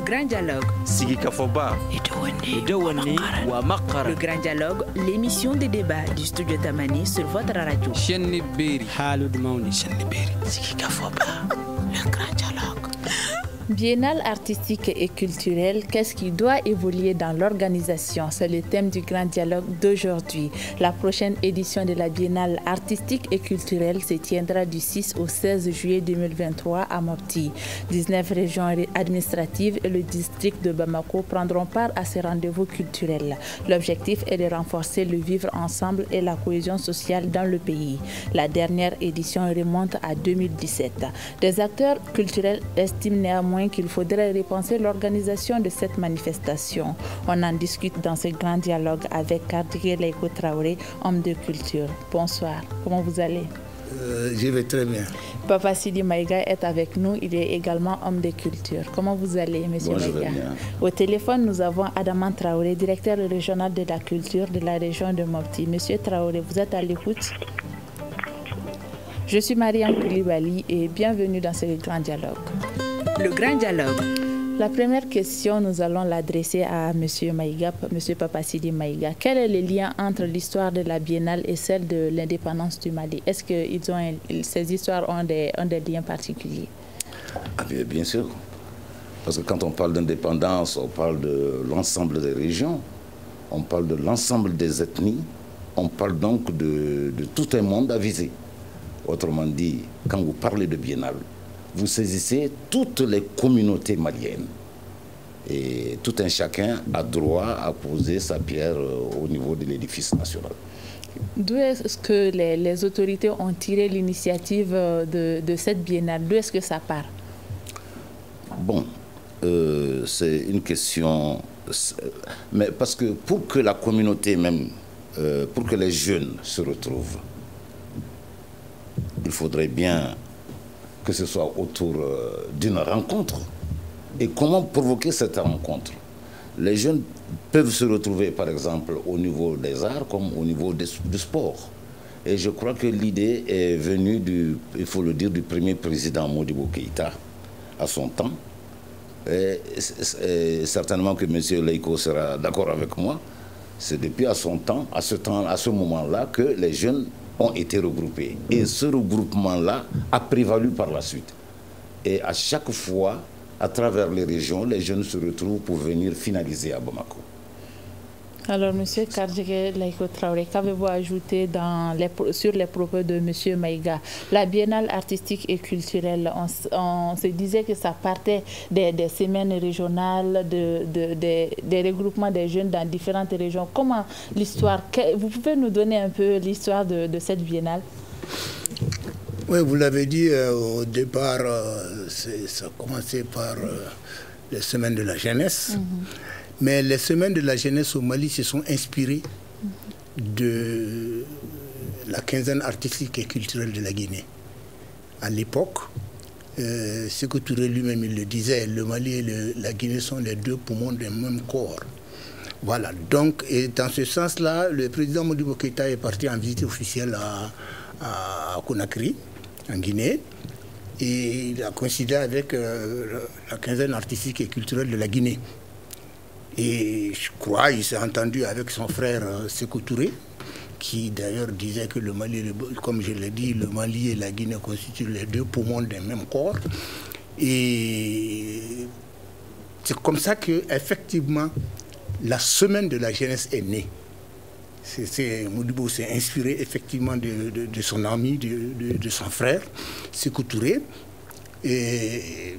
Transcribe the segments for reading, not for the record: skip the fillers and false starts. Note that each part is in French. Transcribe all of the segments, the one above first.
grand dialogue. Sigika Foba. Le grand dialogue, l'émission des débats du studio Tamani sur votre radio. Sigika Foba. Le grand dialogue. Biennale artistique et culturelle, qu'est-ce qui doit évoluer dans l'organisation? C'est le thème du grand dialogue d'aujourd'hui. La prochaine édition de la Biennale artistique et culturelle se tiendra du 6 au 16 juillet 2023 à Mopti. 19 régions administratives et le district de Bamako prendront part à ces rendez-vous culturels. L'objectif est de renforcer le vivre ensemble et la cohésion sociale dans le pays. La dernière édition remonte à 2017. Des acteurs culturels estiment néanmoins qu'il faudrait repenser l'organisation de cette manifestation. On en discute dans ce grand dialogue avec Kardigué Laïko Traoré, homme de culture. Bonsoir, comment vous allez? Je vais très bien. Papa Sidi Maïga est avec nous, il est également homme de culture. Comment vous allez, monsieur Maïga? Au téléphone, nous avons Adaman Traoré, directeur régional de la culture de la région de Mopti. Monsieur Traoré, vous êtes à l'écoute? Je suis Mariam Koulibaly et bienvenue dans ce grand dialogue. Le grand dialogue. La première question, nous allons l'adresser à M. Maïga, M. Papa Sidi Maïga. Quel est le lien entre l'histoire de la Biennale et celle de l'indépendance du Mali? Est-ce que ces histoires ont des liens particuliers? Bien sûr. Parce que quand on parle d'indépendance, on parle de l'ensemble des régions, on parle de l'ensemble des ethnies, on parle donc de tout un monde à viser. Autrement dit, quand vous parlez de Biennale, vous saisissez toutes les communautés maliennes. Et tout un chacun a droit à poser sa pierre au niveau de l'édifice national. D'où est-ce que les autorités ont tiré l'initiative de cette biennale? D'où est-ce que ça part? Bon, c'est une question... Mais parce que pour que la communauté même, pour que les jeunes se retrouvent, il faudrait bien que ce soit autour d'une rencontre. Et comment provoquer cette rencontre? Les jeunes peuvent se retrouver, par exemple, au niveau des arts comme au niveau du sport. Et je crois que l'idée est venue, il faut le dire, du premier président Modibo Keïta à son temps. Et certainement que M. Laïko sera d'accord avec moi. C'est depuis à son temps, à ce moment-là, que les jeunes ont été regroupés. Et ce regroupement-là a prévalu par la suite. Et à chaque fois, à travers les régions, les jeunes se retrouvent pour venir finaliser à Bamako. Alors, M. Kardigué Laïko Traoré, qu'avez-vous ajouté sur les propos de M. Maïga? La Biennale artistique et culturelle, on se disait que ça partait des semaines régionales, des regroupements des jeunes dans différentes régions. Comment l'histoire, vous pouvez nous donner un peu l'histoire de cette Biennale? Oui, vous l'avez dit au départ, ça a commencé par les semaines de la jeunesse. Mais les semaines de la jeunesse au Mali se sont inspirées de la quinzaine artistique et culturelle de la Guinée. À l'époque, Sékou Touré lui-même il le disait, le Mali et la Guinée sont les deux poumons d'un même corps. Voilà, donc, et dans ce sens-là, le président Modibo Keïta est parti en visite officielle à Conakry, en Guinée, et il a coïncidé avec la quinzaine artistique et culturelle de la Guinée. Et je crois qu'il s'est entendu avec son frère Sékou Touré, qui d'ailleurs disait que le Mali, comme je l'ai dit, le Mali et la Guinée constituent les deux poumons d'un même corps. Et c'est comme ça qu'effectivement, la semaine de la jeunesse est née. Modibo s'est inspiré effectivement de son ami, de son frère, Sékou Touré. Et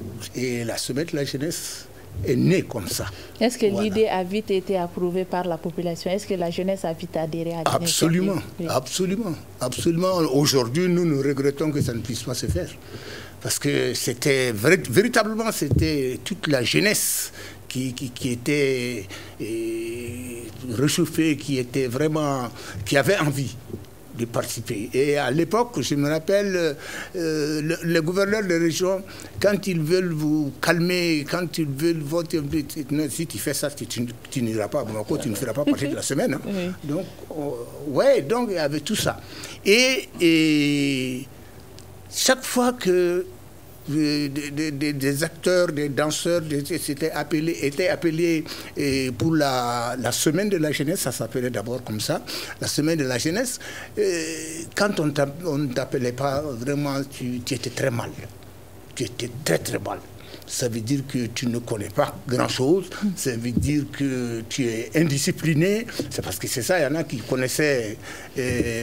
la semaine de la jeunesse est née comme ça. Est-ce que l'idée a vite été approuvée par la population? Est-ce que la jeunesse a vite adhéré à l'initiative? Absolument, oui. Absolument. Aujourd'hui, nous regrettons que ça ne puisse pas se faire. Parce que c'était véritablement toute la jeunesse qui était réchauffée, qui avait envie de participer. Et à l'époque, je me rappelle, les gouverneurs de région, quand ils veulent vous calmer, quand ils veulent voter, si tu fais ça, tu n'iras pas à Bamako, tu ne feras pas partie de la semaine. Hein. Oui. Donc, donc il y avait tout ça. Et chaque fois que des acteurs, des danseurs, étaient appelés pour la semaine de la jeunesse, ça s'appelait d'abord comme ça, la semaine de la jeunesse. Quand on ne t'appelait pas, vraiment, tu étais très mal. Tu étais très très mal. Ça veut dire que tu ne connais pas grand-chose, ça veut dire que tu es indiscipliné, c'est parce que c'est ça, il y en a qui connaissaient,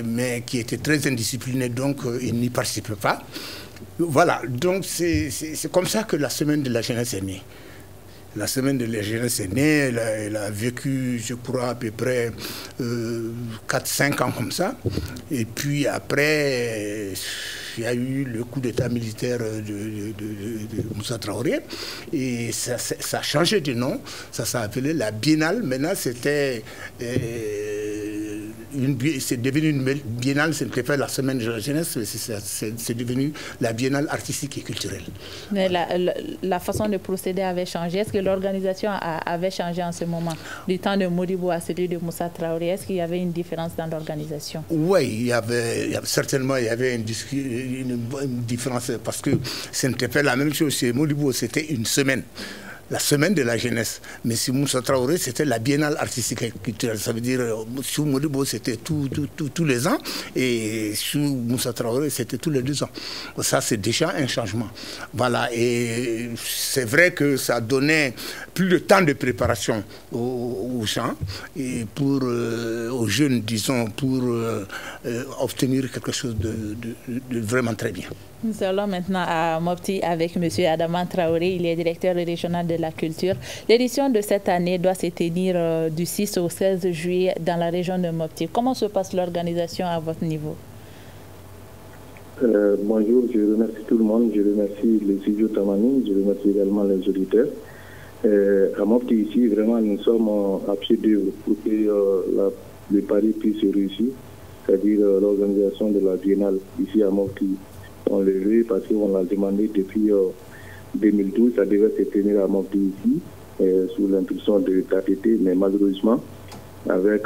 mais qui étaient très indisciplinés, donc ils n'y participaient pas. Voilà, donc c'est comme ça que la semaine de la jeunesse est née. La semaine de la jeunesse est née, elle a vécu, je crois, à peu près 4-5 ans comme ça. Et puis après, il y a eu le coup d'état militaire de Moussa Traoré. Et ça a changé de nom. Ça s'est appelé la Biennale. Maintenant, c'est devenu une biennale, ce n'était pas la semaine de la jeunesse, mais c'est devenu la biennale artistique et culturelle. Mais la façon de procéder avait changé. Est-ce que l'organisation avait changé en ce moment? Du temps de Modibo à celui de Moussa Traoré, est-ce qu'il y avait une différence dans l'organisation? Oui, il y avait certainement une différence parce que ce n'était pas la même chose. Chez Modibo, c'était une semaine. La semaine de la jeunesse. Mais sur Moussa Traoré, c'était la biennale artistique et culturelle. Ça veut dire, sur Modibo, c'était tous les ans. Et sur Moussa Traoré, c'était tous les 2 ans. Ça, c'est déjà un changement. Voilà. Et c'est vrai que ça donnait plus de temps de préparation aux gens et aux jeunes, disons, pour obtenir quelque chose de vraiment très bien. Nous allons maintenant à Mopti avec M. Adama Traoré, il est directeur régional de la culture. L'édition de cette année doit se tenir du 6 au 16 juillet dans la région de Mopti. Comment se passe l'organisation à votre niveau? Bonjour, je remercie tout le monde, je remercie les studios Tamani, je remercie également les auditeurs. À Mopti ici, vraiment, nous sommes à pied d'œuvre pour que le pari puisse réussir, c'est-à-dire l'organisation de la Biennale ici à Mopti. On l'a vu parce qu'on l'a demandé depuis 2012, ça devait se tenir à Mopti ici, sous l'impulsion de TATT, mais malheureusement, avec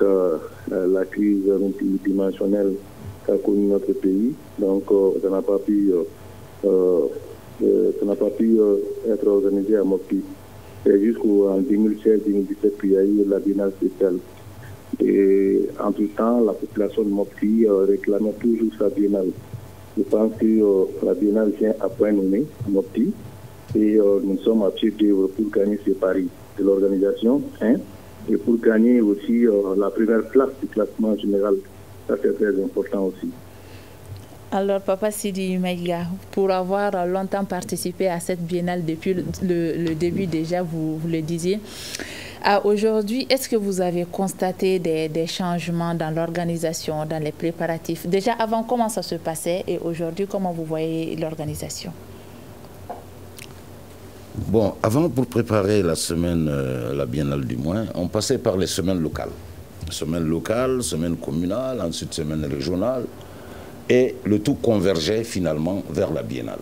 la crise multidimensionnelle qu'a connue notre pays, donc ça n'a pas pu être organisé à Mopti. C'est jusqu'en 2016-2017 qu'il y a eu la Biennale spéciale. Et en tout temps, la population de Mopti réclamait toujours sa Biennale. Je pense que la Biennale vient à point nommé à Mopti et nous sommes à pied d'œuvre pour gagner ces paris de l'organisation et pour gagner aussi la première place du classement général. Ça, c'est très important aussi. Alors, Papa Sidi Maïga, pour avoir longtemps participé à cette biennale depuis le début déjà, vous le disiez, aujourd'hui, est-ce que vous avez constaté des changements dans l'organisation, dans les préparatifs? Déjà, avant, comment ça se passait et aujourd'hui, comment vous voyez l'organisation? Bon, avant, pour préparer la semaine, la biennale du moins, on passait par les semaines locales. Semaine locale, semaine communale, ensuite semaine régionale. Et le tout convergeait finalement vers la biennale.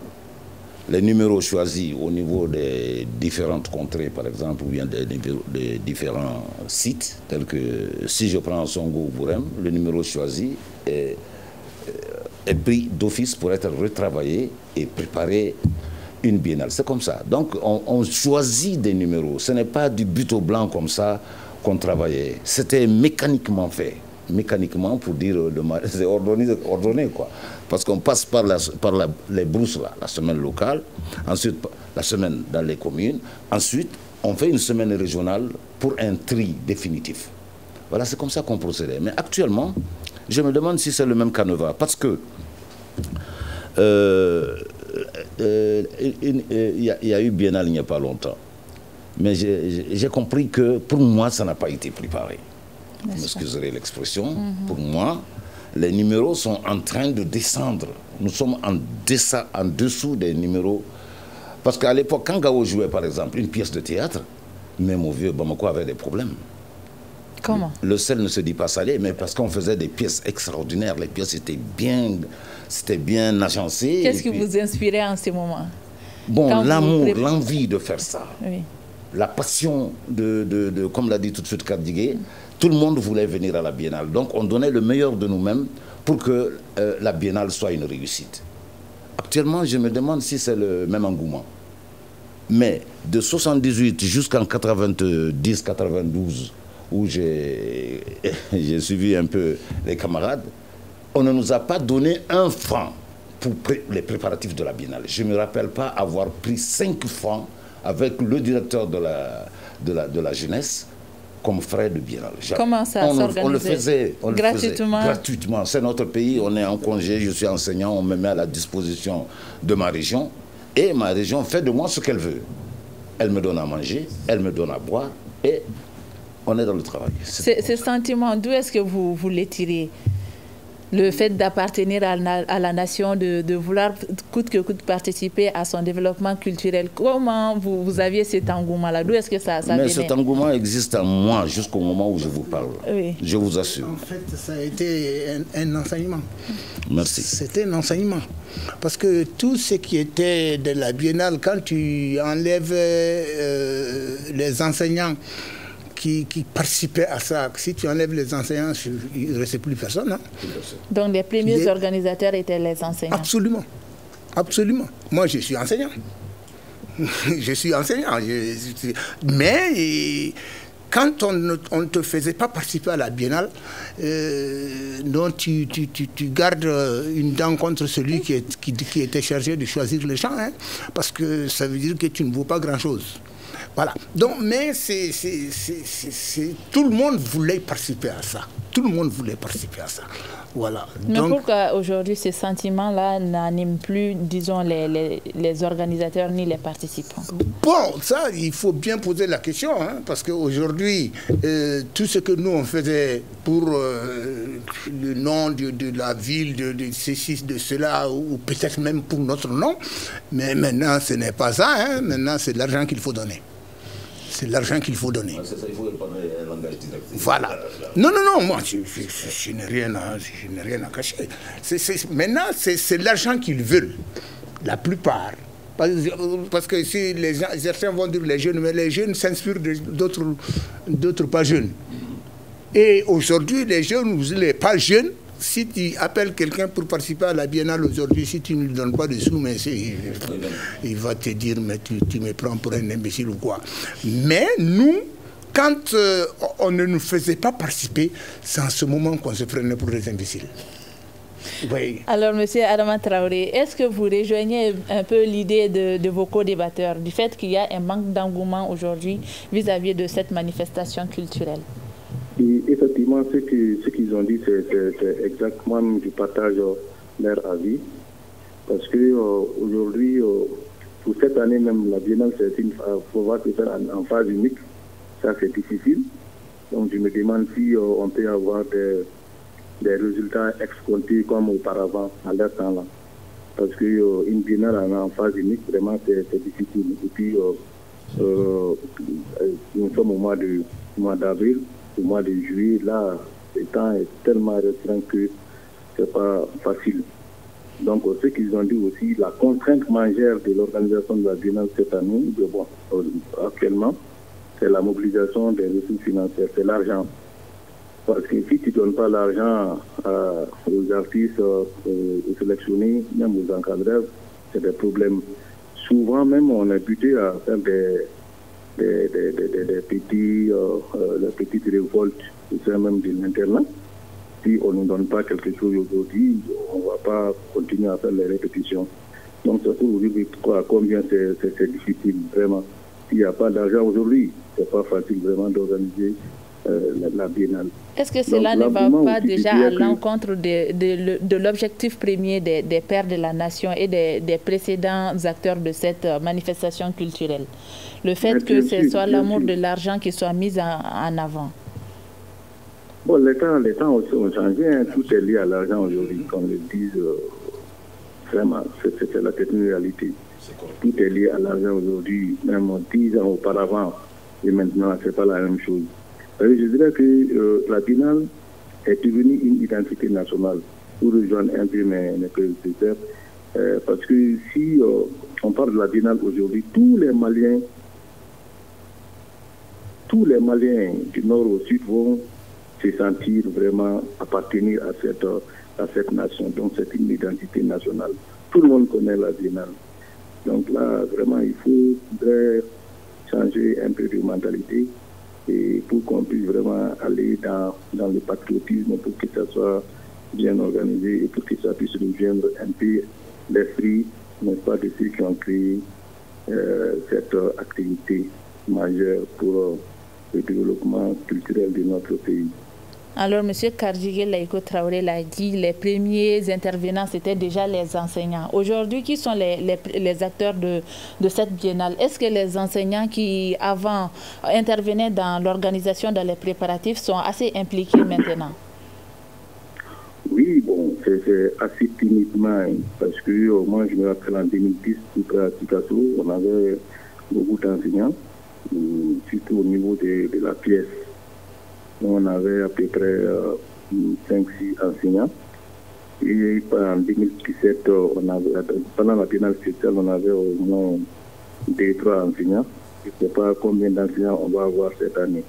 Les numéros choisis au niveau des différentes contrées, par exemple, ou bien des différents sites, tels que, si je prends Songo ou Bourem, le numéro choisi est pris d'office pour être retravaillé et préparer une biennale. C'est comme ça. Donc, on choisit des numéros. Ce n'est pas du but au blanc comme ça qu'on travaillait. C'était mécaniquement fait. Mécaniquement, pour dire, c'est ordonné, quoi. Parce qu'on passe par les brousses, là, la semaine locale, ensuite la semaine dans les communes, ensuite on fait une semaine régionale pour un tri définitif. Voilà, c'est comme ça qu'on procédait. Mais actuellement, je me demande si c'est le même canevas, parce que il y a eu Biennale il n'y a pas longtemps. Mais j'ai compris que pour moi, ça n'a pas été préparé. Vous m'excuserez l'expression. Pour moi, les numéros sont en train de descendre. Nous sommes en dessous des numéros. Parce qu'à l'époque, quand Gao jouait, par exemple, une pièce de théâtre, même au vieux Bamako avait des problèmes. Comment? Le sel ne se dit pas salé, mais parce qu'on faisait des pièces extraordinaires. Les pièces étaient bien agencées. Qu'est-ce qui vous inspirait en ce moment? Bon, l'amour, l'envie de faire ça. Oui. La passion comme l'a dit tout de suite Kadigué, tout le monde voulait venir à la Biennale. Donc on donnait le meilleur de nous-mêmes pour que la Biennale soit une réussite. Actuellement, je me demande si c'est le même engouement. Mais de 78 jusqu'en 90-92, où j'ai suivi un peu les camarades, on ne nous a pas donné un franc pour les préparatifs de la Biennale. Je ne me rappelle pas avoir pris 5 francs avec le directeur de la jeunesse comme frais de Biennale. Comment ça s'organisait? On le faisait gratuitement. Gratuitement. C'est notre pays, on est en congé, je suis enseignant, on me met à la disposition de ma région. Et ma région fait de moi ce qu'elle veut. Elle me donne à manger, elle me donne à boire et on est dans le travail. Ce sentiment, d'où est-ce que vous les tirez? Le fait d'appartenir à la nation, de vouloir coûte que coûte participer à son développement culturel. Comment vous aviez cet engouement-là? D'où est-ce que ça venait? Mais cet engouement existe en moi jusqu'au moment où je vous parle. Oui. Je vous assure. En fait, ça a été un enseignement. Merci. C'était un enseignement. Parce que tout ce qui était de la Biennale, quand tu enlèves les enseignants qui participaient à ça, si tu enlèves les enseignants, il ne restait plus personne. Hein? Donc les premiers organisateurs étaient les enseignants? Absolument. Absolument. Moi, je suis enseignant. Je suis enseignant. Mais quand on ne te faisait pas participer à la Biennale, donc tu gardes une dent contre celui qui était chargé de choisir les gens, hein, parce que ça veut dire que tu ne vaux pas grand-chose. Voilà. Donc, mais tout le monde voulait participer à ça. Tout le monde voulait participer à ça. Voilà. Mais donc, pourquoi aujourd'hui ces sentiments-là n'animent plus, disons, les organisateurs ni les participants? Bon, ça, il faut bien poser la question, hein, parce qu'aujourd'hui, tout ce que nous on faisait pour le nom de la ville, de ceci, de cela, ou peut-être même pour notre nom, mais maintenant ce n'est pas ça, hein, maintenant c'est de l'argent qu'il faut donner. C'est l'argent qu'il faut donner. C'est ça, il faut parler un langage direct. Voilà. Non, moi, je n'ai rien à cacher. Maintenant, c'est l'argent qu'ils veulent, la plupart. Parce que si certains vont dire les jeunes, mais les jeunes s'inspirent d'autres pas jeunes. Et aujourd'hui, les jeunes, les pas jeunes, si tu appelles quelqu'un pour participer à la Biennale aujourd'hui, si tu ne lui donnes pas de sous, mais il va te dire, mais tu me prends pour un imbécile ou quoi. Mais nous, quand on ne nous faisait pas participer, c'est en ce moment qu'on se prenait pour des imbéciles. Oui. Alors, M. Adama Traoré, est-ce que vous rejoignez un peu l'idée de vos co-débatteurs, du fait qu'il y a un manque d'engouement aujourd'hui vis-à-vis de cette manifestation culturelle? Et effectivement, ce qu'ils ont dit, c'est exactement, je partage leur avis. Parce qu'aujourd'hui, pour cette année même, la Biennale, il faut voir que c'est en phase unique. Ça, c'est difficile. Donc, je me demande si on peut avoir des résultats escomptés comme auparavant, à leur temps-là. Parce qu'une Biennale en phase unique, vraiment, c'est difficile. Et puis, nous sommes au mois d'avril. Au mois de juillet, là, le temps est tellement restreint que ce n'est pas facile. Donc, ce qu'ils ont dit aussi, la contrainte majeure de l'organisation de la Biennale cette année, actuellement, c'est la mobilisation des ressources financières, c'est l'argent. Parce que si tu ne donnes pas l'argent aux artistes sélectionnés, même aux encadreurs, c'est des problèmes. Souvent, même, on est buté à faire des petites révoltes, c'est même de l'internat. Si on ne nous donne pas quelque chose aujourd'hui, on ne va pas continuer à faire les répétitions. Donc c'est pour vous dire combien c'est difficile, vraiment. S'il n'y a pas d'argent aujourd'hui, ce n'est pas facile vraiment d'organiser la Biennale. Est-ce que cela ne va pas déjà à l'encontre de l'objectif premier des pères de la nation et des précédents acteurs de cette manifestation culturelle? Le fait que ce soit l'amour de l'argent qui soit mis en avant. Bon, les temps aussi ont changé, hein. Tout est lié à l'argent aujourd'hui, comme le disent vraiment, c'est la réalité. Tout est lié à l'argent aujourd'hui, même 10 ans auparavant, et maintenant, ce n'est pas la même chose. Je dirais que la Biennale est devenue une identité nationale, pour rejoindre un peu mes prédécesseurs, parce que si on parle de la Biennale aujourd'hui, tous les Maliens du nord au sud vont se sentir vraiment appartenir à cette nation. Donc c'est une identité nationale. tout le monde connaît la biennale. Donc là, vraiment, il faudrait changer un peu de mentalité et pour qu'on puisse vraiment aller dans le patriotisme, pour que ça soit bien organisé et pour que ça puisse rejoindre un peu l'esprit, n'est-ce pas, de ceux qui ont créé cette activité majeure pour le développement culturel de notre pays. Alors, M. Kardjigué Laïko Traoré l'a dit, les premiers intervenants, c'était déjà les enseignants. Aujourd'hui, qui sont les acteurs de cette biennale? Est-ce que les enseignants qui, avant, intervenaient dans l'organisation, dans les préparatifs, sont assez impliqués maintenant? Oui, bon, c'est assez timidement, parce que moi, je me rappelle en 2010, à Picasso, on avait beaucoup d'enseignants, surtout au niveau de la pièce. On avait à peu près 5-6 enseignants. Et en 2017, pendant la biennale spéciale, on avait au moins 2-3 enseignants. Je ne sais pas combien d'enseignants on va avoir cette année.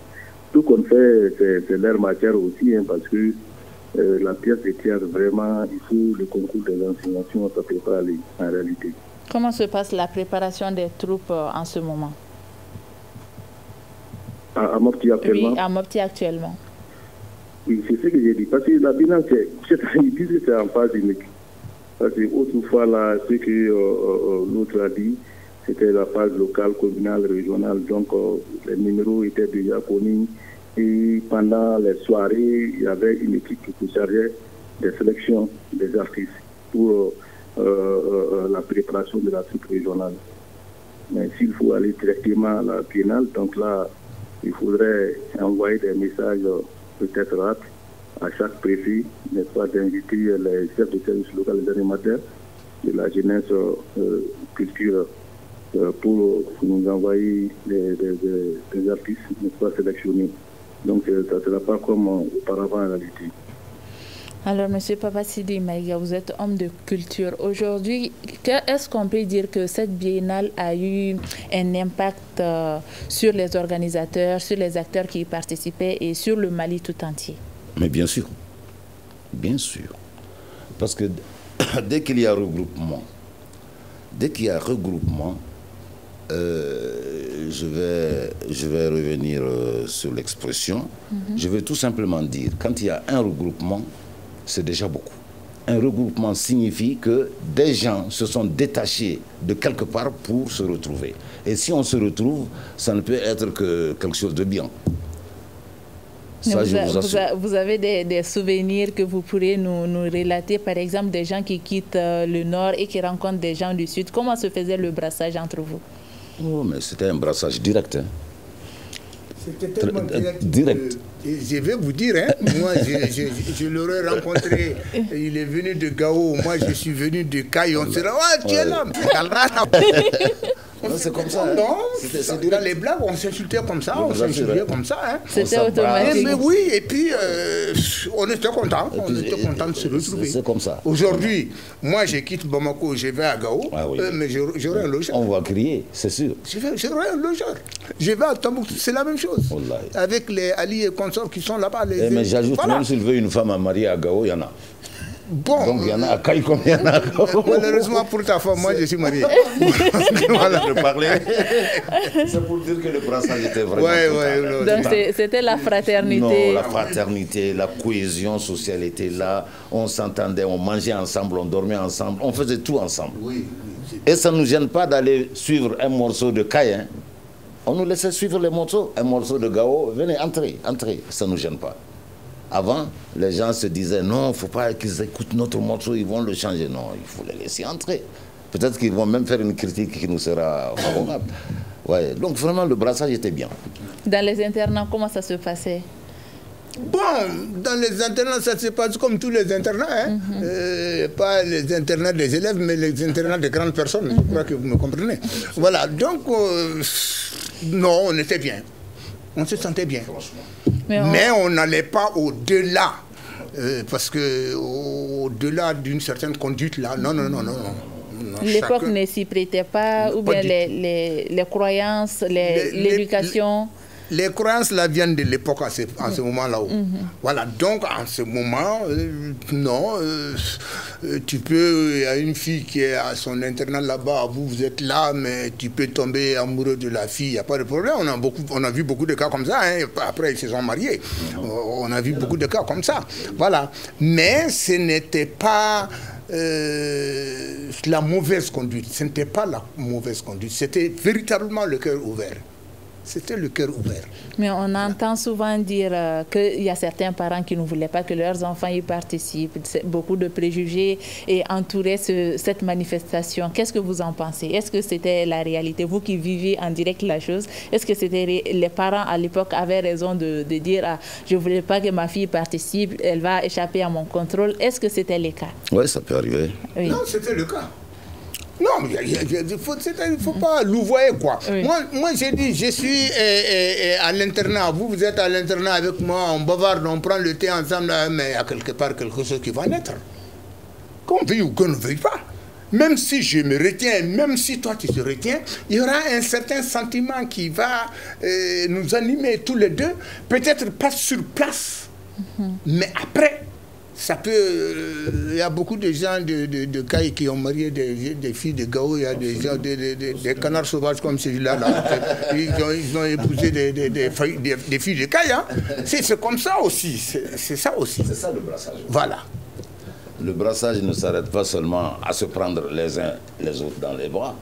Tout qu'on fait, c'est leur matière aussi, parce que la pièce de théâtre, vraiment, il faut le concours des enseignants, sinon ça ne peut pas aller en réalité. Comment se passe la préparation des troupes en ce moment? À Mopti actuellement? Oui, à Mopti actuellement. Oui, c'est ce que j'ai dit. Parce que la biennale, ils disent que c'est en phase unique. Parce que autrefois, là, ce que l'autre a dit, c'était la phase locale, communale, régionale. Donc, les numéros étaient déjà connus. Et pendant les soirées, il y avait une équipe qui se chargeait des sélections des artistes pour la préparation de la troupe régionale. Mais s'il faut aller directement à la biennale, donc là, il faudrait envoyer des messages peut-être à chaque préfet, n'est-ce pas, d'inviter les chefs de service local, les animateurs de la jeunesse culture pour nous envoyer des artistes, n'est-ce pas, sélectionnés. Donc ça ne sera pas comme auparavant en réalité. Alors, M. Papa Sidi Maïga, vous êtes homme de culture. Aujourd'hui, est-ce qu'on peut dire que cette biennale a eu un impact sur les organisateurs, sur les acteurs qui y participaient et sur le Mali tout entier? Mais bien sûr. Bien sûr. Parce que dès qu'il y a regroupement, je vais revenir sur l'expression. Je vais tout simplement dire, quand il y a un regroupement, c'est déjà beaucoup. Un regroupement signifie que des gens se sont détachés de quelque part pour se retrouver. Et si on se retrouve, ça ne peut être que quelque chose de bien. Ça, vous avez des souvenirs que vous pourriez nous relater, par exemple, des gens qui quittent le nord et qui rencontrent des gens du sud. Comment se faisait le brassage entre vous? Oh, mais c'était un brassage direct. Hein. C'était tellement direct. Je vais vous dire, hein, moi je l'aurais rencontré, il est venu de Gao, moi je suis venu de Caille, on se dit, oh, tu es là, c'est comme ça. Non, c'est dans les blagues, on s'insultait comme ça, on s'insultait comme ça. Hein. C'était automatique. Mais oui, et puis on était contents, de se retrouver. C'est comme ça. Aujourd'hui, moi je quitte Bamako, je vais à Gao, mais j'aurai un logeur. On va crier, c'est sûr. J'aurai un logeur. Je vais à Tombouctou, c'est la même chose. Avec les alliés et consorts qui sont là-bas. Mais j'ajoute, même s'il veut une femme à marier à Gao, il y en a. Bon, donc il y en a à Caille comme il y en a à Gao. Malheureusement pour ta femme, moi je suis marié. Voilà, je parlais. C'est pour dire que le brassage était vraiment donc c'était la fraternité. Non, la fraternité, la cohésion sociale était là. On s'entendait, on mangeait ensemble, on dormait ensemble, on faisait tout ensemble. Et ça ne nous gêne pas d'aller suivre un morceau de Caille. Hein. On nous laissait suivre les morceaux. Un morceau de Gao, venez, entrez, ça ne nous gêne pas. Avant, les gens se disaient, non, il ne faut pas qu'ils écoutent notre morceau, ils vont le changer. Non, il faut les laisser entrer. Peut-être qu'ils vont même faire une critique qui nous sera favorable. Ouais, donc vraiment, le brassage était bien. Dans les internats, comment ça se passait? Bon, dans les internats, ça se passe comme tous les internats. Hein. Pas les internats des élèves, mais les internats des grandes personnes. Je crois que vous me comprenez. Voilà, donc, non, on était bien. On se sentait bien. Mais on n'allait pas au-delà. Parce que au-delà d'une certaine conduite, là, non. L'époque ne s'y prêtait pas, ou bien les croyances, l'éducation. les croyances là viennent de l'époque en ce moment-là. Voilà, donc en ce moment, non, tu peux, il y a une fille qui est à son internat là-bas, vous êtes là, mais tu peux tomber amoureux de la fille, il n'y a pas de problème. On a vu beaucoup de cas comme ça, hein. Après ils se sont mariés. On a vu beaucoup de cas comme ça. Voilà, mais ce n'était pas... la mauvaise conduite, ce n'était pas la mauvaise conduite, c'était véritablement le cœur ouvert. C'était le cœur ouvert. Mais on entend souvent dire qu'il y a certains parents qui ne voulaient pas que leurs enfants y participent. Beaucoup de préjugés et entouraient cette manifestation. Qu'est-ce que vous en pensez? Est-ce que c'était la réalité? Vous qui vivez en direct la chose, est-ce que c'était les parents à l'époque avaient raison de dire je ne voulais pas que ma fille participe, elle va échapper à mon contrôle? Est-ce que c'était le cas? Oui, ça peut arriver. Oui. Non, c'était le cas. Non, il ne faut pas louvoyer, quoi. Oui. Moi j'ai dit, je suis à l'internat, vous êtes à l'internat avec moi, on bavarde, on prend le thé ensemble, mais il y a quelque part quelque chose qui va naître. Qu'on veuille ou qu'on ne veuille pas. Même si je me retiens, même si toi tu te retiens, il y aura un certain sentiment qui va nous animer tous les deux, peut-être pas sur place, mais après. Ça peut... Il y a beaucoup de gens de Caille qui ont marié des filles de Gao, il y a des canards sauvages comme celui-là. Ils ont épousé des filles de Caille. Hein. C'est comme ça aussi. C'est ça aussi. C'est ça le brassage. Voilà. Le brassage ne s'arrête pas seulement à se prendre les uns les autres dans les bras.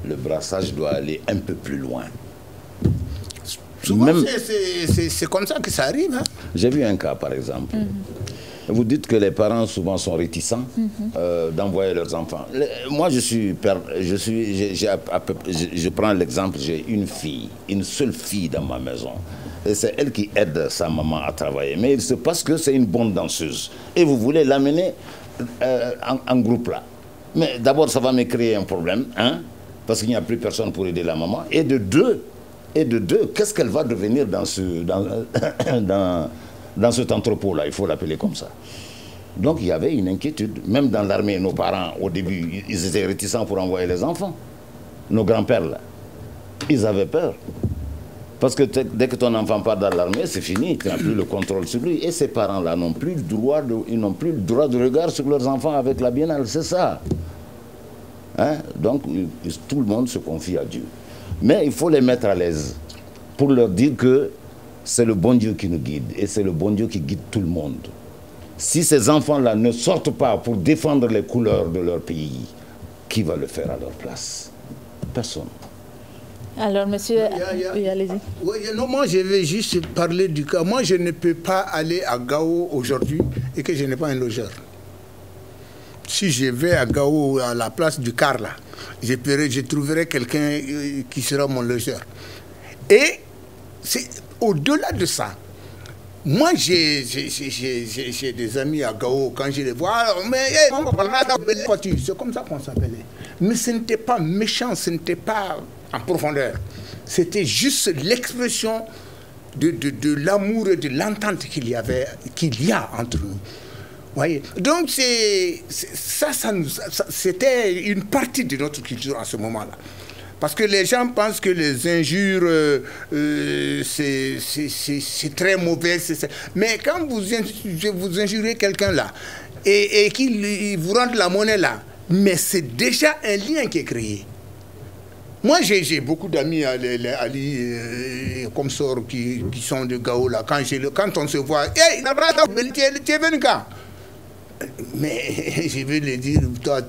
Le brassage doit aller un peu plus loin. Souvent, c'est comme ça que ça arrive. Hein. J'ai vu un cas, par exemple. Vous dites que les parents souvent sont réticents d'envoyer leurs enfants. Moi, je prends l'exemple, j'ai une fille, une seule fille dans ma maison. Et c'est elle qui aide sa maman à travailler. Mais il se passe que c'est une bonne danseuse. Et vous voulez l'amener en groupe là. Mais d'abord, ça va me créer un problème, hein, parce qu'il n'y a plus personne pour aider la maman. Et de deux, qu'est-ce qu'elle va devenir dans cet entrepôt-là, il faut l'appeler comme ça. Donc il y avait une inquiétude. Même dans l'armée, nos parents, au début, ils étaient réticents pour envoyer les enfants. Nos grands-pères, là, ils avaient peur. Parce que dès que ton enfant part dans l'armée, c'est fini, tu n'as plus le contrôle sur lui. Et ces parents-là n'ont plus le droit de regard sur leurs enfants avec la biennale, c'est ça. Hein? Donc tout le monde se confie à Dieu. Mais il faut les mettre à l'aise pour leur dire que c'est le bon Dieu qui nous guide et c'est le bon Dieu qui guide tout le monde. Si ces enfants-là ne sortent pas pour défendre les couleurs de leur pays, qui va le faire à leur place? Personne. Alors, monsieur, oui, allez-y. Oui, non, moi, je vais juste parler du cas. Moi, je ne peux pas aller à Gao aujourd'hui et que je n'ai pas un logeur. Si je vais à Gao, à la place du car, là, je trouverai quelqu'un qui sera mon logeur. Et c'est au-delà de ça. Moi, j'ai des amis à Gao, quand je les vois, c'est comme ça qu'on s'appelait. Mais ce n'était pas méchant, ce n'était pas en profondeur. C'était juste l'expression de l'amour et de l'entente qu'il y a entre nous. Voyez. Donc, c'était une partie de notre culture en ce moment-là. Parce que les gens pensent que les injures, c'est très mauvais. Mais quand vous injurez quelqu'un là, et qu'il vous rende la monnaie là, mais c'est déjà un lien qui est créé. Moi, j'ai beaucoup d'amis Ali comme sort qui sont de Gao là. Quand on se voit, hey, tu es venu quand? Mais je vais le dire, toi,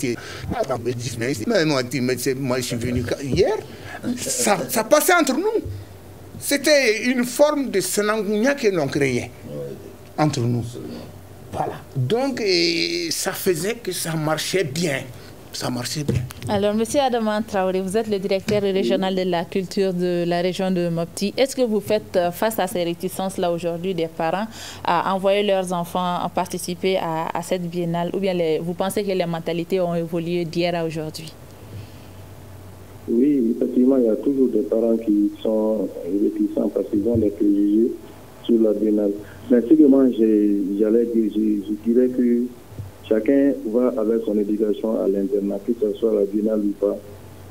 moi, je suis venu hier. Ça passait entre nous. C'était une forme de senangounia que l'on créait entre nous. Voilà. Donc, ça faisait que ça marchait bien. Ça marchait bien. Alors, monsieur Adaman Traoré, vous êtes le directeur régional de la culture de la région de Mopti. Est-ce que vous faites face à ces réticences-là aujourd'hui des parents à envoyer leurs enfants participer à cette biennale, ou bien vous pensez que les mentalités ont évolué d'hier à aujourd'hui? Oui, effectivement, il y a toujours des parents qui sont réticents parce qu'ils ont des préjugés sur la biennale. Mais ce que moi, j'allais dire, je dirais que chacun va avec son éducation à l'internat, que ce soit la biennale ou pas.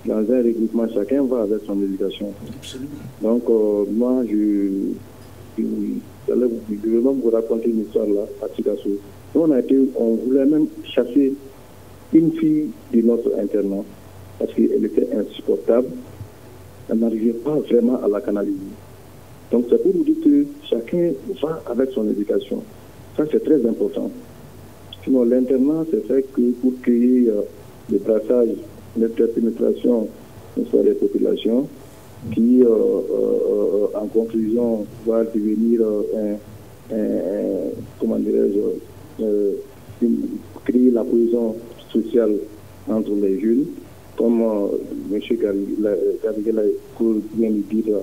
dans un regroupement, chacun va avec son éducation. Absolument. Donc, moi, je vais même vous raconter une histoire là, à Tikasso. On voulait même chasser une fille de notre internat parce qu'elle était insupportable. Elle n'arrivait pas vraiment à la canaliser. Donc, c'est pour vous dire que chacun va avec son éducation. Ça, c'est très important. Sinon, l'internat, c'est fait que pour créer le brassage, l'interpénétration des populations qui, en conclusion, va devenir comment dirais-je, créer la cohésion sociale entre les jeunes. Comme M. Gabriel vient de dire,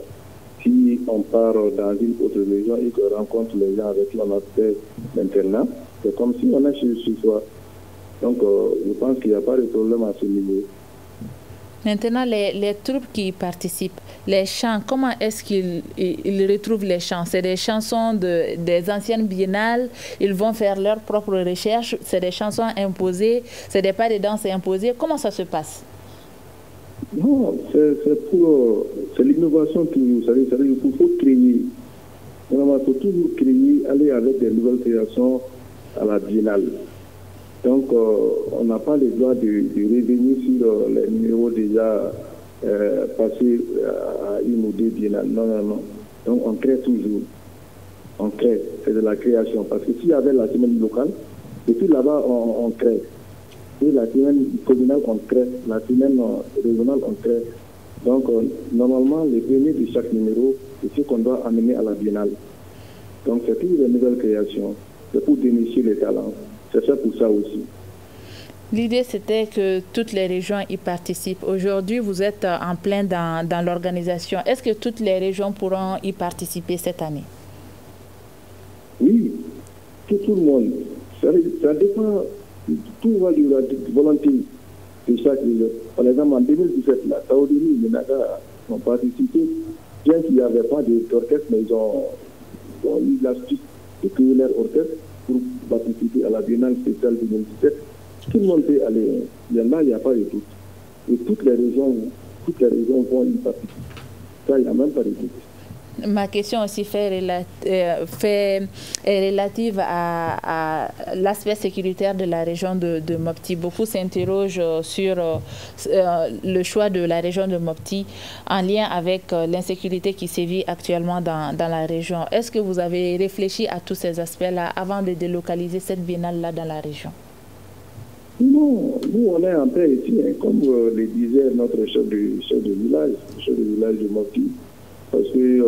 si on part dans une autre région et qu'on rencontre les gens avec qui on a fait l'internat, c'est comme si on est chez soi. Donc, je pense qu'il n'y a pas de problème à ce niveau. Maintenant, les troupes qui participent, les chants, comment est-ce qu'ils retrouvent les chants? C'est des chansons des anciennes biennales, ils vont faire leurs propres recherches, c'est des chansons imposées, c'est des pas de danse imposés. Comment ça se passe? Non, c'est l'innovation qui, vous savez, il faut créer. Il faut toujours créer, aller avec des nouvelles créations à la biennale. Donc, on n'a pas le droit de revenir sur les numéros déjà passés à une ou deux biennales. Non, non, non. Donc, on crée toujours. On crée. C'est de la création. Parce que s'il y avait la semaine locale, et puis là-bas, on crée. Et la semaine communale, on crée. La semaine régionale, on crée. Donc, normalement, le premier de chaque numéro, c'est ce qu'on doit amener à la biennale. Donc, c'est toujours des nouvelles créations. C'est pour dénicher les talents. C'est ça pour ça aussi. L'idée, c'était que toutes les régions y participent. Aujourd'hui, vous êtes en plein dans l'organisation. Est-ce que toutes les régions pourront y participer cette année? Oui, tout le monde. Ça dépend, tout va de la volonté de chaque région. Par exemple, en 2017, la Taoudini et le Naga ont participé. Bien qu'il n'y avait pas d'orchestre, mais ils ont eu l'astuce de créer leur orchestre pour participer à la Biennale spéciale 2017. Tout le monde peut aller. Il y en a, il n'y a pas de doute. Et toutes les régions vont y participer. Ça, il n'y a même pas de doute. Ma question aussi est relative à l'aspect sécuritaire de la région de Mopti. Beaucoup s'interrogent sur le choix de la région de Mopti en lien avec l'insécurité qui sévit actuellement dans la région. Est-ce que vous avez réfléchi à tous ces aspects-là avant de délocaliser cette biennale-là dans la région? Non, nous on est en paix ici, hein, comme le disait notre chef de village de Mopti. Parce que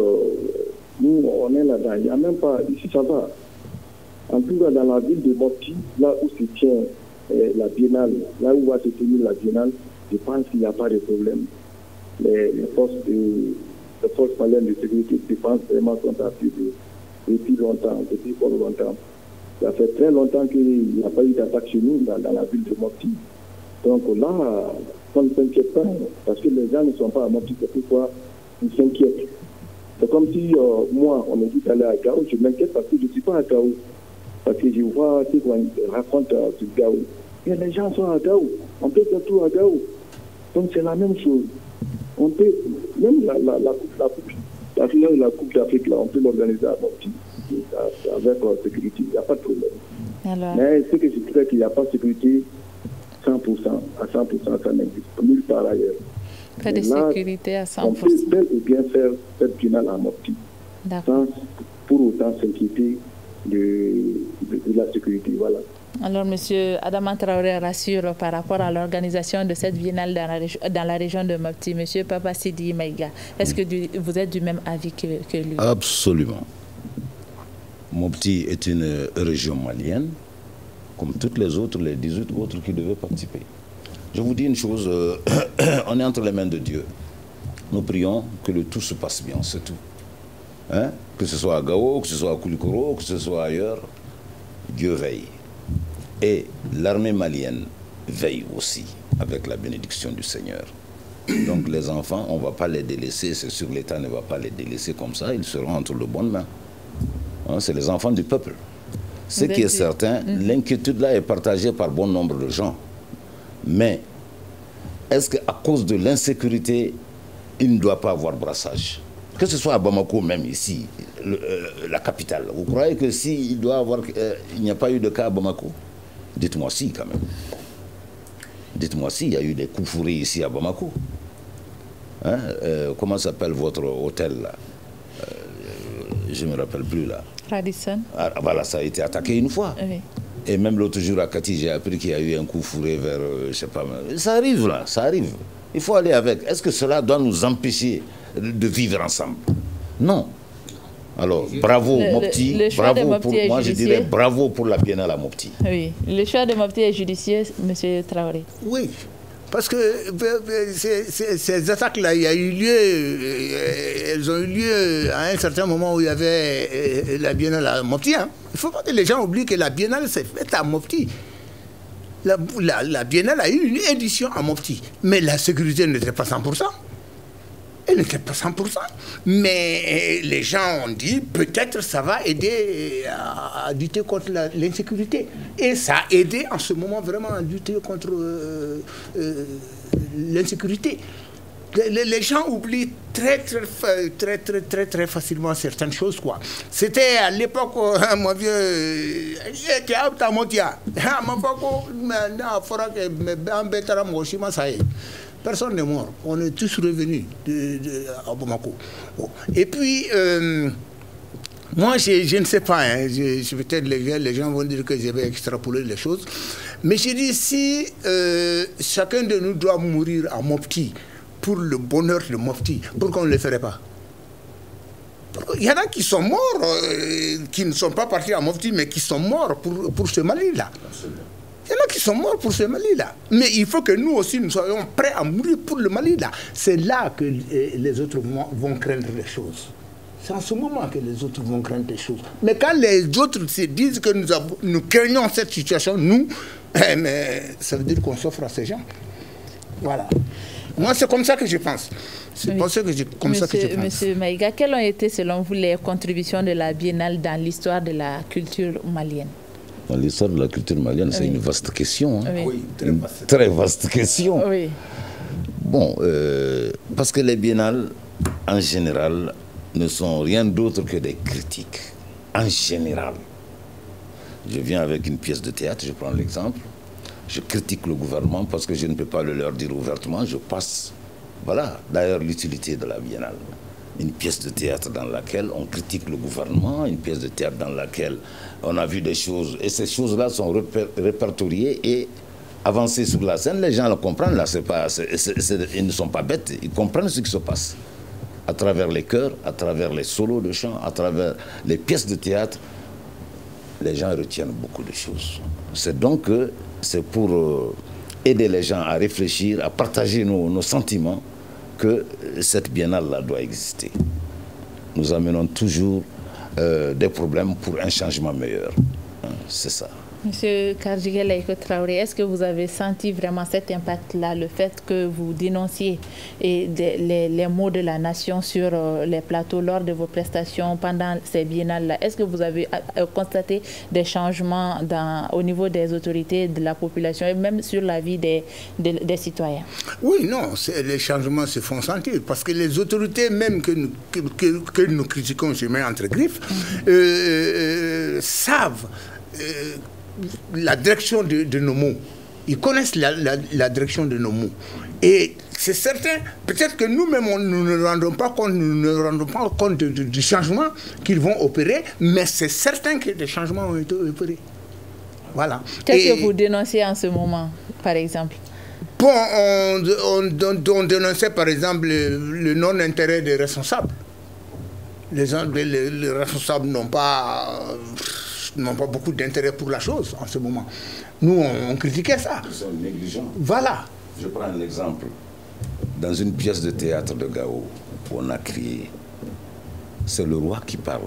nous, on est là-dedans. Il n'y a même pas... Ici, ça va. En tout cas, dans la ville de Mopti, là où se tient la biennale, là où va se tenir la biennale, je pense qu'il n'y a pas de problème. Les forces maliennes de sécurité de défense vraiment sont à pied depuis longtemps, depuis fort longtemps. Ça fait très longtemps qu'il n'y a pas eu d'attaque chez nous dans la ville de Mopti. Donc là, on ne s'inquiète pas, parce que les gens ne sont pas à Mopti, c'est pourquoi ils s'inquiètent. C'est comme si moi, on me dit d'aller à Gao, je m'inquiète parce que je ne suis pas à Gao. Parce que je vois ce qu'on raconte sur Gao. Et les gens sont à Gao. On peut faire tout à Gao. Donc c'est la même chose. On peut, même la finale de la Coupe d'Afrique, là, on peut l'organiser à Mopti. Avec sécurité, il n'y a pas de problème. Alors... Mais ce que je dirais qu'il n'y a pas de sécurité 100%, à 100%, ça n'existe nulle part ailleurs. Pas de sécurité à 100%. On peut bel et bien faire cette finale à Mopti, sans pour autant s'inquiéter de la sécurité. Voilà. Alors, M. Adama Traoré rassure par rapport à l'organisation de cette biennale dans la région de Mopti. M. Papa Sidi Maïga, est-ce que vous êtes du même avis que lui? Absolument. Mopti est une région malienne, comme toutes les autres, les 18 autres qui devaient participer. Je vous dis une chose, on est entre les mains de Dieu. Nous prions que le tout se passe bien, c'est tout. Hein? Que ce soit à Gao, que ce soit à Koulikoro, que ce soit ailleurs, Dieu veille. Et l'armée malienne veille aussi, avec la bénédiction du Seigneur. Donc les enfants, on ne va pas les délaisser, c'est sûr, l'État ne va pas les délaisser comme ça, ils seront entre de bonnes mains. Hein, c'est les enfants du peuple. Ce qui est certain, l'inquiétude là est partagée par bon nombre de gens. Mais est-ce qu'à cause de l'insécurité, il ne doit pas avoir brassage? Que ce soit à Bamako, même ici, la capitale. Vous croyez que s'il doit avoir... il n'y a pas eu de cas à Bamako? Dites-moi si, quand même. Dites-moi si, il y a eu des coups fourrés ici à Bamako. Hein? Comment s'appelle votre hôtel, là? Je ne me rappelle plus, là. Radisson. Ah, voilà, ça a été attaqué une fois. Oui. Et même l'autre jour à Kati, j'ai appris qu'il y a eu un coup fourré vers, je ne sais pas, ça arrive là, ça arrive. Il faut aller avec. Est-ce que cela doit nous empêcher de vivre ensemble? Non. Alors, bravo Mopti, bravo pour moi, je dirais bravo pour la Biennale à Mopti. Oui, le choix de Mopti est judicieux, M. Traoré. Oui, parce que ces attaques-là, il y a eu lieu, elles ont eu lieu à un certain moment où il y avait la Biennale à Mopti. Hein. Il ne faut pas que les gens oublient que la Biennale s'est faite à Mopti. La Biennale a eu une édition à Mopti, mais la sécurité n'était pas 100%. Elle n'était pas 100%. Mais les gens ont dit, peut-être ça va aider à lutter contre l'insécurité. Et ça a aidé en ce moment vraiment à lutter contre l'insécurité. Les gens oublient très facilement certaines choses, quoi. C'était à l'époque, mon vieux, personne n'est mort. On est tous revenus à Bamako. Et puis, moi, je ne sais pas, hein, peut-être les gens vont dire que je vais extrapoler les choses, mais je dis, si chacun de nous doit mourir à Mopti, pour le bonheur de Mopti, pourquoi on ne le ferait pas? Il y en a qui sont morts, qui ne sont pas partis à Mopti, mais qui sont morts pour ce Mali-là. Il y en a qui sont morts pour ce Mali-là. Mais il faut que nous aussi, nous soyons prêts à mourir pour le Mali-là. C'est là que les autres vont craindre les choses. C'est en ce moment que les autres vont craindre les choses. Mais quand les autres se disent que nous craignons cette situation, nous, mais ça veut dire qu'on s'offre à ces gens. Voilà. Moi, c'est comme ça que je pense. C'est comme ça que je pense. Monsieur Maïga, quelles ont été, selon vous, les contributions de la Biennale dans l'histoire de la culture malienne? Dans l'histoire de la culture malienne, c'est une vaste question. Hein. Oui, très vaste question. Oui. Bon, parce que les biennales, en général, ne sont rien d'autre que des critiques. En général. Je viens avec une pièce de théâtre, je prends l'exemple. Je critique le gouvernement parce que je ne peux pas le leur dire ouvertement. Je passe, voilà, d'ailleurs l'utilité de la biennale. Une pièce de théâtre dans laquelle on critique le gouvernement, une pièce de théâtre dans laquelle on a vu des choses, et ces choses-là sont répertoriées et avancées sur la scène. Les gens le comprennent, là, ils ne sont pas bêtes, ils comprennent ce qui se passe. À travers les chœurs, à travers les solos de chant, à travers les pièces de théâtre, les gens retiennent beaucoup de choses. C'est donc que c'est pour aider les gens à réfléchir, à partager nos sentiments, que cette biennale-là doit exister. Nous amenons toujours des problèmes pour un changement meilleur. C'est ça. Monsieur Kardjiguel Laïko Traoré, est-ce que vous avez senti vraiment cet impact-là, le fait que vous dénonciez les maux de la nation sur les plateaux lors de vos prestations pendant ces biennales-là? Est-ce que vous avez constaté des changements au niveau des autorités, de la population et même sur la vie des citoyens? Oui, non, les changements se font sentir parce que les autorités même que nous critiquons, je mets entre griffes, savent la direction de nos mots. Ils connaissent la direction de nos mots. Et c'est certain, peut-être que nous-mêmes, nous ne rendons pas compte, du changement qu'ils vont opérer, mais c'est certain que des changements ont été opérés. Voilà. Qu'est-ce que vous dénoncez en ce moment, par exemple? Bon, on dénonçait par exemple le non-intérêt des responsables. Les responsables n'ont pas beaucoup d'intérêt pour la chose en ce moment. Nous, on critiquait ça. Ils sont négligents. Voilà. Je prends un exemple. Dans une pièce de théâtre de Gao, on a crié, c'est le roi qui parle.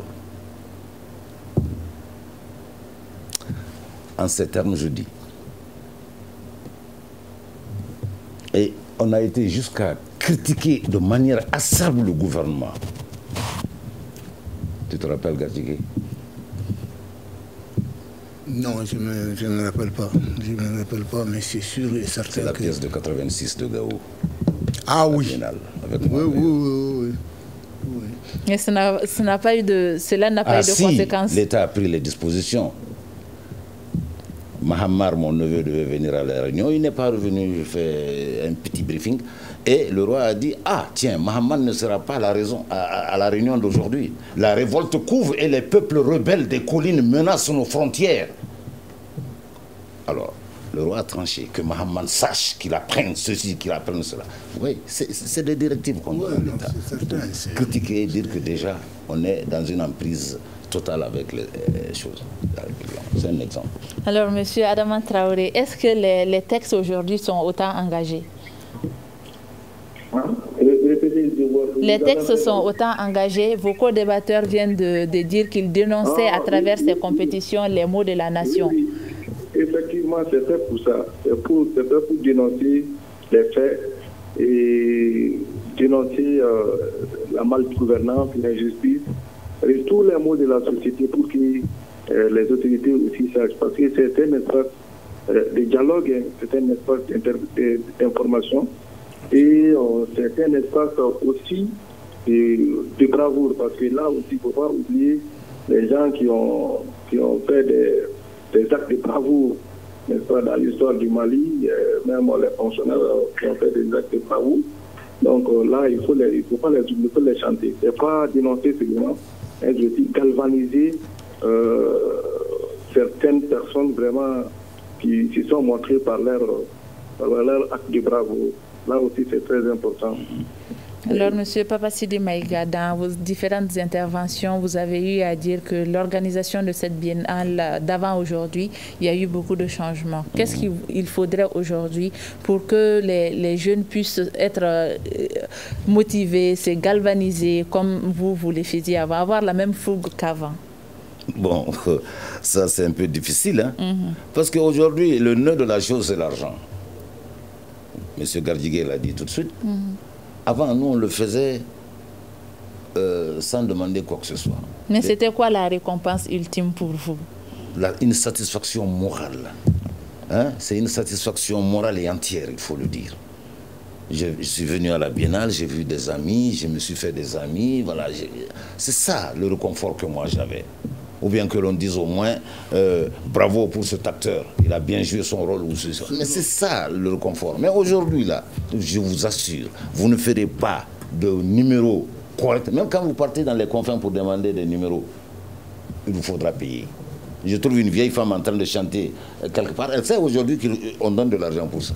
En ces termes, je dis. Et on a été jusqu'à critiquer de manière acerbe le gouvernement. Tu te rappelles, Gatigué? Non, je ne me rappelle pas. Je ne me rappelle pas, mais c'est sûr et certain. C'est la pièce de 86 de Gao. Ah oui. Avec Oui. Mais cela n'a pas eu de conséquences. L'État a pris les dispositions. Mahammar, mon neveu, devait venir à la réunion. Il n'est pas revenu, je fais un petit briefing. Et le roi a dit, ah tiens, Mahammar ne sera pas à la réunion d'aujourd'hui. La révolte couvre et les peuples rebelles des collines menacent nos frontières. Alors, le roi a tranché que Mahammar sache qu'il apprenne ceci, qu'il apprenne cela. Oui, c'est des directives qu'on donne à l'État. Critiquer et dire que déjà, on est dans une emprise totale avec les choses. C'est un exemple. Alors, M. Adama Traoré, est-ce que les textes aujourd'hui sont autant engagés? Les textes sont autant engagés. Vos co-débatteurs viennent de dire qu'ils dénonçaient à travers ces compétitions les maux de la nation. Oui. Effectivement, c'est fait pour ça. C'est fait pour dénoncer les faits et dénoncer la malgouvernance, l'injustice, et tous les maux de la société pour que les autorités aussi sachent. Parce que c'est un espace de dialogue, c'est un espace d'information et c'est un espace aussi de bravoure. Parce que là aussi, il ne faut pas oublier les gens qui ont fait des actes de bravoure, n'est-ce pas, dans l'histoire du Mali, même les fonctionnaires qui ont fait des actes de bravoure. Donc là, il faut pas les chanter. Ce n'est pas dénoncer seulement, mais aussi galvaniser certaines personnes vraiment qui se sont montrées par leur acte de bravoure. Là aussi, c'est très important. Alors, M. Papacidi Maïga, dans vos différentes interventions, vous avez eu à dire que l'organisation de cette biennale d'avant aujourd'hui, il y a eu beaucoup de changements. Qu'est-ce qu'il faudrait aujourd'hui pour que les jeunes puissent être motivés, se galvaniser comme vous les faisiez avant, avoir la même fougue qu'avant? Bon, ça c'est un peu difficile, hein? Parce qu'aujourd'hui, le nœud de la chose, c'est l'argent. M. Gardiguet l'a dit tout de suite. Avant, nous, on le faisait sans demander quoi que ce soit. Mais c'était quoi la récompense ultime pour vous? Une satisfaction morale. Hein? C'est une satisfaction morale et entière, il faut le dire. Je suis venu à la Biennale, j'ai vu des amis, je me suis fait des amis. Voilà, c'est ça le réconfort que moi j'avais. Ou bien que l'on dise au moins bravo pour cet acteur, il a bien joué son rôle. Mais c'est ça le réconfort. Mais aujourd'hui, là, je vous assure, vous ne ferez pas de numéros corrects. Même quand vous partez dans les confins pour demander des numéros, il vous faudra payer. Je trouve une vieille femme en train de chanter quelque part. Elle sait aujourd'hui qu'on donne de l'argent pour ça.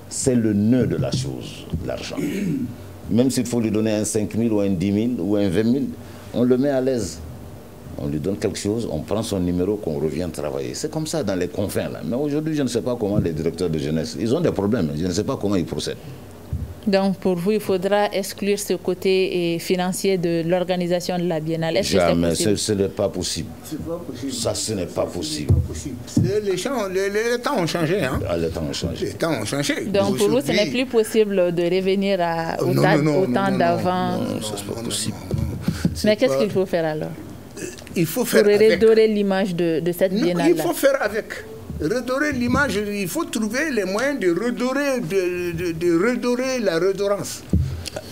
C'est le nœud de la chose, l'argent. Même s'il faut lui donner un 5 000 ou un 10 000 ou un 20 000, on le met à l'aise. On lui donne quelque chose, on prend son numéro, qu'on revient travailler. C'est comme ça dans les confins, là. Mais aujourd'hui, je ne sais pas comment les directeurs de jeunesse, ils ont des problèmes, je ne sais pas comment ils procèdent. Donc, pour vous, il faudra exclure ce côté financier de l'organisation de la Biennale. Est-ce Jamais, que c'est possible? ce n'est pas possible. Ça, ce n'est pas possible. Les temps ont changé. Hein? Ah, les temps ont changé. Les temps ont changé. Donc, pour vous, ce n'est plus possible de revenir au temps d'avant? Non, ça n'est pas possible. Mais qu'est-ce qu'il faut faire alors? Il faut faire pour avec. redorer l'image de cette biennale-là. Il faut faire avec. Redorer l'image, il faut trouver les moyens de redorer la redorance.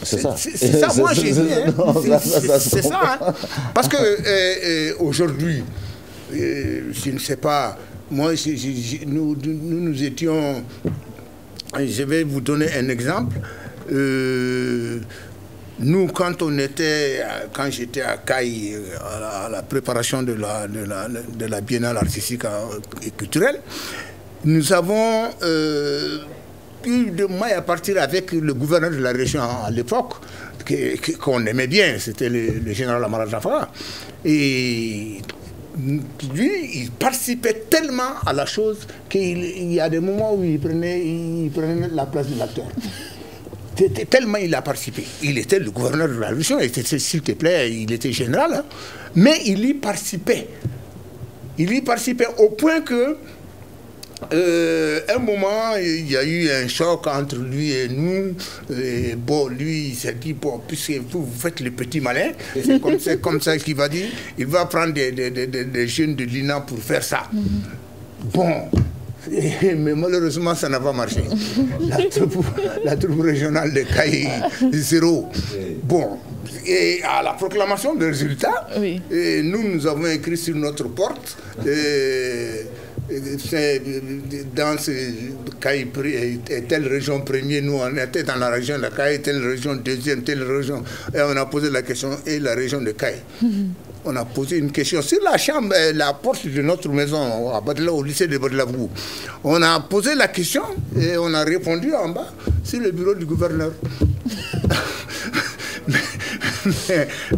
C'est ça. C'est ça, moi j'ai dit. Hein. C'est ça. Hein. Parce que aujourd'hui, je ne sais pas, moi, nous étions. Je vais vous donner un exemple. Nous, quand j'étais à Caille, à la préparation de la biennale artistique et culturelle, nous avons eu de mailles à partir avec le gouverneur de la région à l'époque, qu'on aimait bien, c'était le général Amara Jafara. Et lui, il participait tellement à la chose qu'il y a des moments où il prenait la place de l'acteur. Tellement il a participé. Il était le gouverneur de la région, s'il te plaît, il était général, hein, mais il y participait. Il y participait au point que un moment, il y a eu un choc entre lui et nous. Et bon, lui, il s'est dit, bon, puisque vous faites le petit malin, c'est comme ça qu'il va dire, il va prendre des jeunes de l'INA pour faire ça. Bon, mais malheureusement, ça n'a pas marché. La troupe régionale de Caille, 0. Bon, et à la proclamation des résultats, oui. Nous avons écrit sur notre porte, dans telle région première, nous on était dans la région de Caille, telle région deuxième, telle région, et on a posé la question, et la région de Caille. On a posé une question sur la chambre, la porte de notre maison à Badla, au lycée de Badlavou. On a posé la question et on a répondu en bas sur le bureau du gouverneur.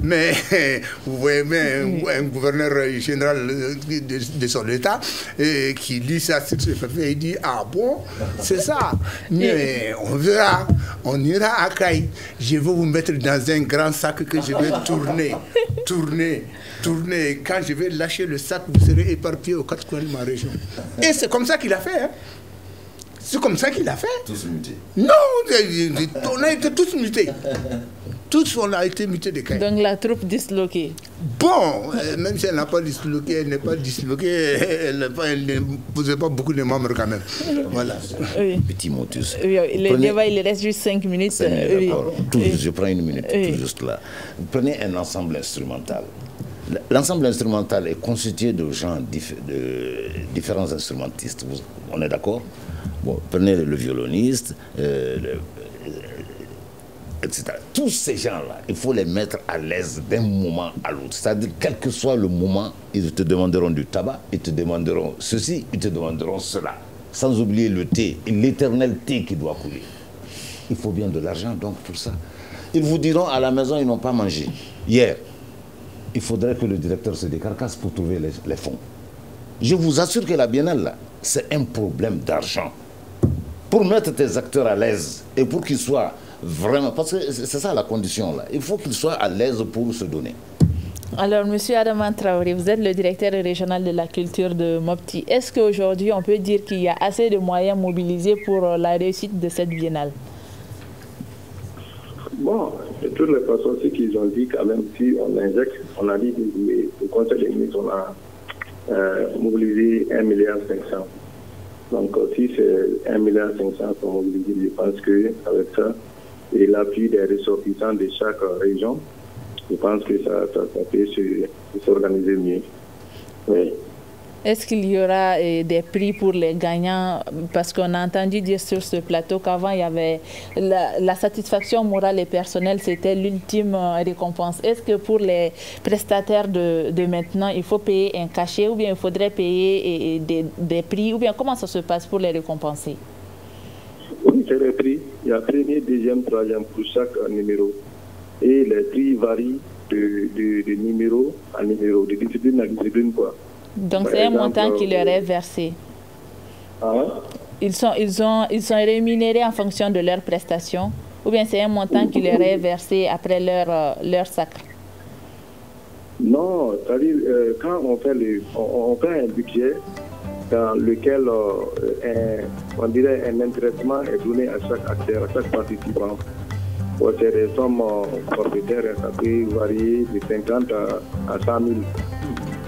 mais vous voyez bien un gouverneur général de son État qui lit ça sur ses papiers, il dit ah bon, c'est ça, mais on verra, on ira à Caille, je vais vous mettre dans un grand sac que je vais tourner. Quand je vais lâcher le sac, vous serez éparpillés aux 4 coins de ma région. Et c'est comme ça qu'il a fait, hein. C'est comme ça qu'il a fait. Tous mutés. Non, on a été tous mutés. Tous, on a été mutés de Caille. Donc la troupe disloquée. Bon, même si elle n'a pas disloqué, elle n'est pas disloquée, elle ne posait pas beaucoup de membres quand même. Voilà. Oui. Petit motus. Oui, le débat, il reste juste 5 minutes. 5 minutes, oui. Je prends 1 minute, tout juste là. Prenez un ensemble instrumental. L'ensemble instrumental est constitué de gens, de différents instrumentistes. On est d'accord? Bon, prenez le violoniste, etc. Tous ces gens-là, il faut les mettre à l'aise d'un moment à l'autre. C'est-à-dire, quel que soit le moment, ils te demanderont du tabac, ils te demanderont ceci, ils te demanderont cela. Sans oublier le thé, l'éternel thé qui doit couler. Il faut bien de l'argent, donc, pour ça. Ils vous diront, à la maison, ils n'ont pas mangé. Hier, il faudrait que le directeur se décarcasse pour trouver les fonds. Je vous assure que la biennale, là, c'est un problème d'argent. Pour mettre tes acteurs à l'aise et pour qu'ils soient vraiment... Parce que c'est ça la condition, là. Il faut qu'ils soient à l'aise pour se donner. Alors, M. Adaman Traoré, vous êtes le directeur régional de la culture de Mopti. Est-ce qu'aujourd'hui, on peut dire qu'il y a assez de moyens mobilisés pour la réussite de cette biennale? Bon, de toutes les façons, ce qu'ils ont dit, quand même, si on injecte, on a dit que le Conseil des ministres, on a mobilisé 1,5 milliard. Donc, si c'est 1,5 milliard sont mobilisés, je pense qu'avec ça, et l'appui des ressortissants de chaque région, je pense que ça peut s'organiser mieux. Oui. Est-ce qu'il y aura des prix pour les gagnants? Parce qu'on a entendu dire sur ce plateau qu'avant, il y avait la satisfaction morale et personnelle, c'était l'ultime récompense. Est-ce que pour les prestataires de maintenant, il faut payer un cachet ou bien il faudrait payer des prix? Ou bien comment ça se passe pour les récompenser? Oui, c'est les prix. Il y a premier, deuxième, troisième pour chaque numéro. Et les prix varient de numéro à numéro, de discipline à discipline, quoi. Donc c'est un montant qui leur est versé. Hein? Ils sont rémunérés en fonction de leurs prestations, ou bien c'est un montant qui leur est versé après leur sacre? Non, c'est-à-dire quand on fait un budget dans lequel on dirait un intéressement est donné à chaque acteur, à chaque participant. C'est des sommes forfaitaires, ça peut varier de 50 à 100 000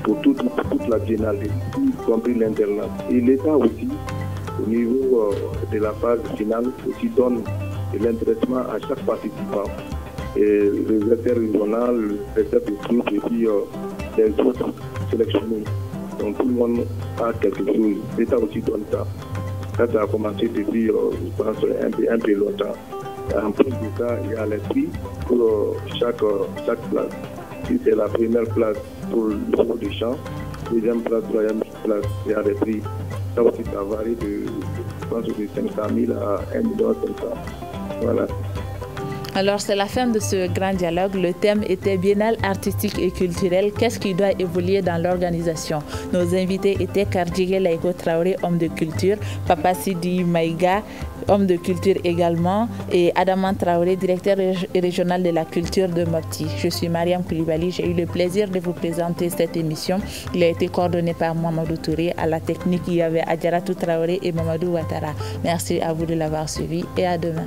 pour toute la biennale, y compris l'internat. Et l'État aussi, au niveau de la phase finale, aussi donne de l'intéressement à chaque participant. Et le directeur régional, le directeur de groupe et puis les autres sélectionnés. Donc tout le monde a quelque chose. L'État aussi donne ça. Ça a commencé depuis, je pense, un peu longtemps. En plus de ça, il y a les prix pour chaque place. Si c'est la première place pour le niveau de chant, deuxième place, troisième place, il y a des prix. Ça aussi, ça varie je pense, de 500 000 à 1,5 million. Voilà. Alors, c'est la fin de ce grand dialogue. Le thème était Biennale artistique et culturelle. Qu'est-ce qui doit évoluer dans l'organisation? Nos invités étaient Kardjigué Laïko Traoré, homme de culture, Papa Sidi Maïga, homme de culture également, et Adaman Traoré, directeur régional de la culture de Mopti. Je suis Mariam Koulibaly, j'ai eu le plaisir de vous présenter cette émission. Il a été coordonné par Mamadou Touré. À la technique, il y avait Adjaratou Traoré et Mamadou Ouattara. Merci à vous de l'avoir suivi et à demain.